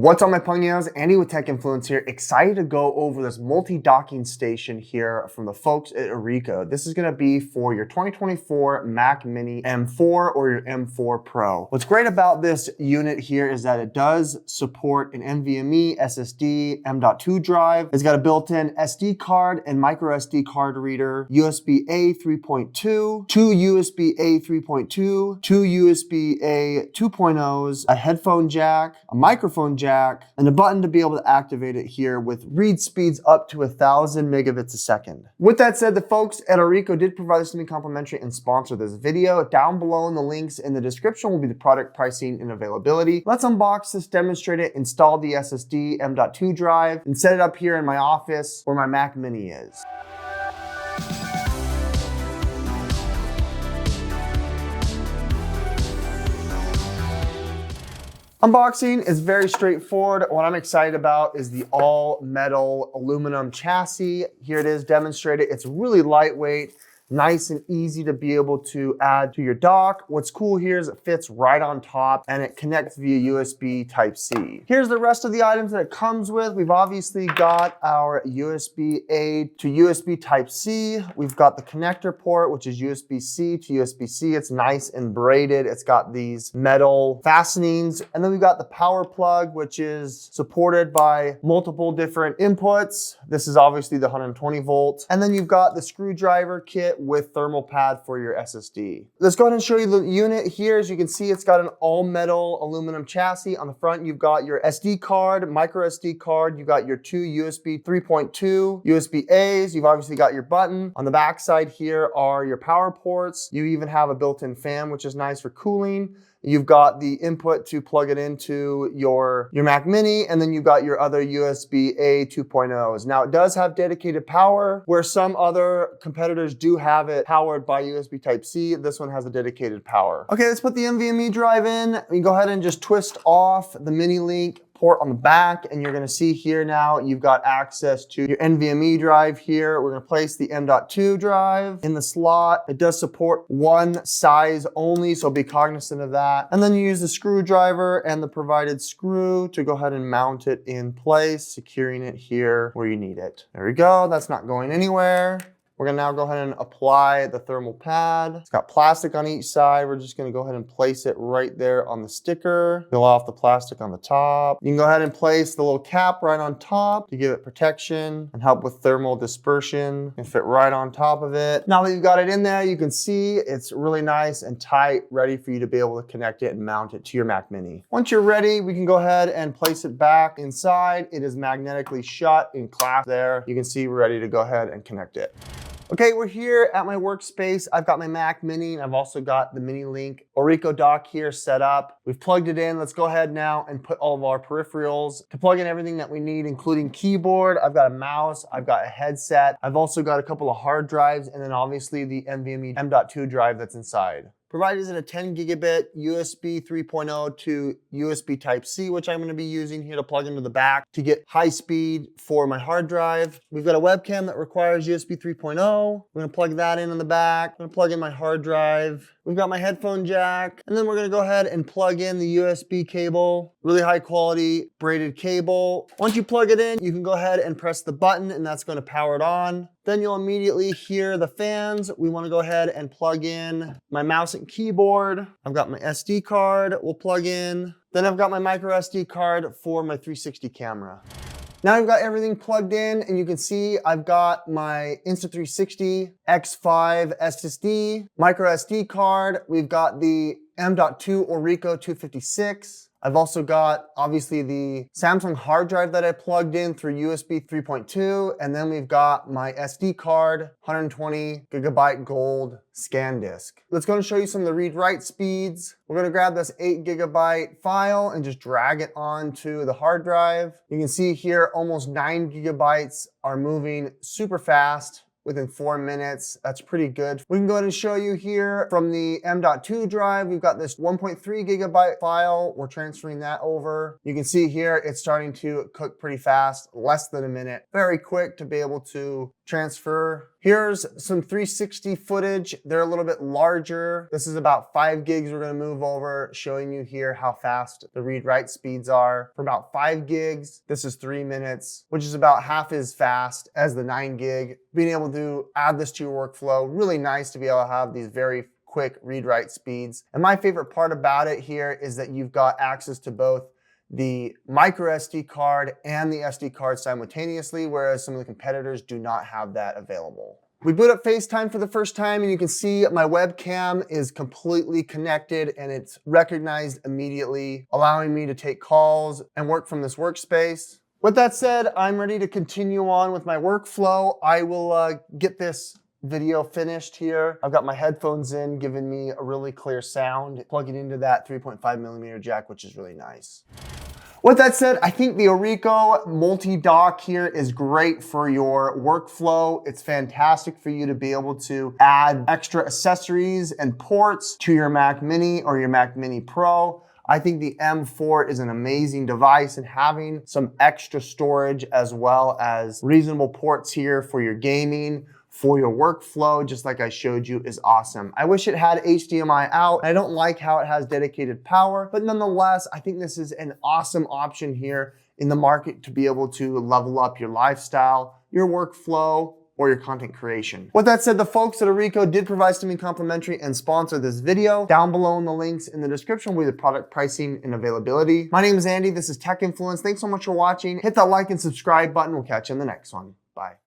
What's up, my pungios? Andy with Tech Influence here. Excited to go over this multi-docking station here from the folks at ORICO. This is going to be for your 2024 Mac Mini M4 or your M4 Pro. What's great about this unit here is that it does support an NVMe SSD M.2 drive. It's got a built-in SD card and micro SD card reader, USB-A 3.2, two USB-A 3.2, two USB-A 2.0s, a headphone jack, a microphone jack, and a button to be able to activate it here with read speeds up to 1,000 megabits a second. With that said, the folks at ORICO did provide this to me complimentary and sponsor this video. Down below in the links in the description will be the product pricing and availability. Let's unbox this, demonstrate it, install the SSD M.2 drive, and set it up here in my office where my Mac Mini is. Unboxing is very straightforward. What I'm excited about is the all metal aluminum chassis. Here it is demonstrated. It's really lightweight, nice and easy to be able to add to your dock. What's cool here is it fits right on top and it connects via USB Type-C. Here's the rest of the items that it comes with. We've obviously got our USB-A to USB Type-C. We've got the connector port, which is USB-C to USB-C. It's nice and braided. It's got these metal fastenings. And then we've got the power plug, which is supported by multiple different inputs. This is obviously the 120 volts. And then you've got the screwdriver kit with thermal pad for your SSD. Let's go ahead and show you the unit here. As you can see, it's got an all metal aluminum chassis. On the front, you've got your SD card, micro SD card. You've got your two USB 3.2 USB-As. You've obviously got your button. On the back side here are your power ports. You even have a built-in fan, which is nice for cooling. You've got the input to plug it into your Mac Mini, and then you've got your other USB-A 2.0s. Now it does have dedicated power, where some other competitors do have it powered by USB Type-C. This one has a dedicated power. Okay, let's put the NVMe drive in. You go ahead and just twist off the MiniLink port on the back, and you're gonna see here now you've got access to your NVMe drive here. We're gonna place the M.2 drive in the slot. It does support one size only, so be cognizant of that. And then you use the screwdriver and the provided screw to go ahead and mount it in place, securing it here where you need it. There we go, that's not going anywhere. We're gonna now go ahead and apply the thermal pad. It's got plastic on each side. We're just gonna go ahead and place it right there on the sticker. Peel off the plastic on the top. You can go ahead and place the little cap right on top to give it protection and help with thermal dispersion and fit right on top of it. Now that you've got it in there, you can see it's really nice and tight, ready for you to be able to connect it and mount it to your Mac Mini. Once you're ready, we can go ahead and place it back inside. It is magnetically shut in clasp there. You can see we're ready to go ahead and connect it. Okay, we're here at my workspace. I've got my Mac Mini, and I've also got the MiniLink ORICO dock here set up. We've plugged it in. Let's go ahead now and put all of our peripherals to plug in everything that we need, including keyboard. I've got a mouse. I've got a headset. I've also got a couple of hard drives, and then obviously the NVMe M.2 drive that's inside. Provided is in a 10 gigabit USB 3.0 to USB Type-C, which I'm going to be using here to plug into the back to get high speed for my hard drive. We've got a webcam that requires USB 3.0. We're going to plug that in the back. I'm going to plug in my hard drive. We've got my headphone jack, and then we're gonna go ahead and plug in the USB cable, really high quality braided cable. Once you plug it in, you can go ahead and press the button, and that's gonna power it on. Then you'll immediately hear the fans. We wanna go ahead and plug in my mouse and keyboard. I've got my SD card, we'll plug in. Then I've got my micro SD card for my 360 camera. Now I've got everything plugged in, and you can see I've got my Insta360 X5 SSD, micro SD card. We've got the M.2 ORICO 256. I've also got, obviously, the Samsung hard drive that I plugged in through USB 3.2, and then we've got my SD card, 120 gigabyte gold scan disk. Let's go and show you some of the read-write speeds. We're gonna grab this 8 gigabyte file and just drag it onto the hard drive. You can see here, almost 9 gigabytes are moving super fast. Within 4 minutes. That's pretty good. We can go ahead and show you here from the M.2 drive. We've got this 1.3 gigabyte file. We're transferring that over. You can see here it's starting to cook pretty fast, less than a minute. Very quick to be able to transfer Here's some 360 footage. They're a little bit larger. This is about 5 gigs we're gonna move over, showing you here how fast the read-write speeds are. For about 5 gigs, this is 3 minutes, which is about half as fast as the 9 gig. Being able to add this to your workflow, really nice to be able to have these very quick read-write speeds. And my favorite part about it here is that you've got access to both the micro SD card and the SD card simultaneously, whereas some of the competitors do not have that available. We boot up FaceTime for the first time and you can see my webcam is completely connected and it's recognized immediately, allowing me to take calls and work from this workspace. With that said, I'm ready to continue on with my workflow. I will get this video finished here. I've got my headphones in, giving me a really clear sound, plugging into that 3.5mm jack, which is really nice. With that said, I think the ORICO multi-dock here is great for your workflow. It's fantastic for you to be able to add extra accessories and ports to your Mac Mini or your Mac Mini Pro. I think the M4 is an amazing device, and having some extra storage as well as reasonable ports here for your gaming, for your workflow, just like I showed you, is awesome. I wish it had HDMI out. I don't like how it has dedicated power, but nonetheless, I think this is an awesome option here in the market to be able to level up your lifestyle, your workflow, or your content creation. With that said, the folks at ORICO did provide something complimentary and sponsor this video. Down below in the links in the description will be the product pricing and availability. My name is Andy, this is Tech Influence. Thanks so much for watching. Hit that like and subscribe button. We'll catch you in the next one. Bye.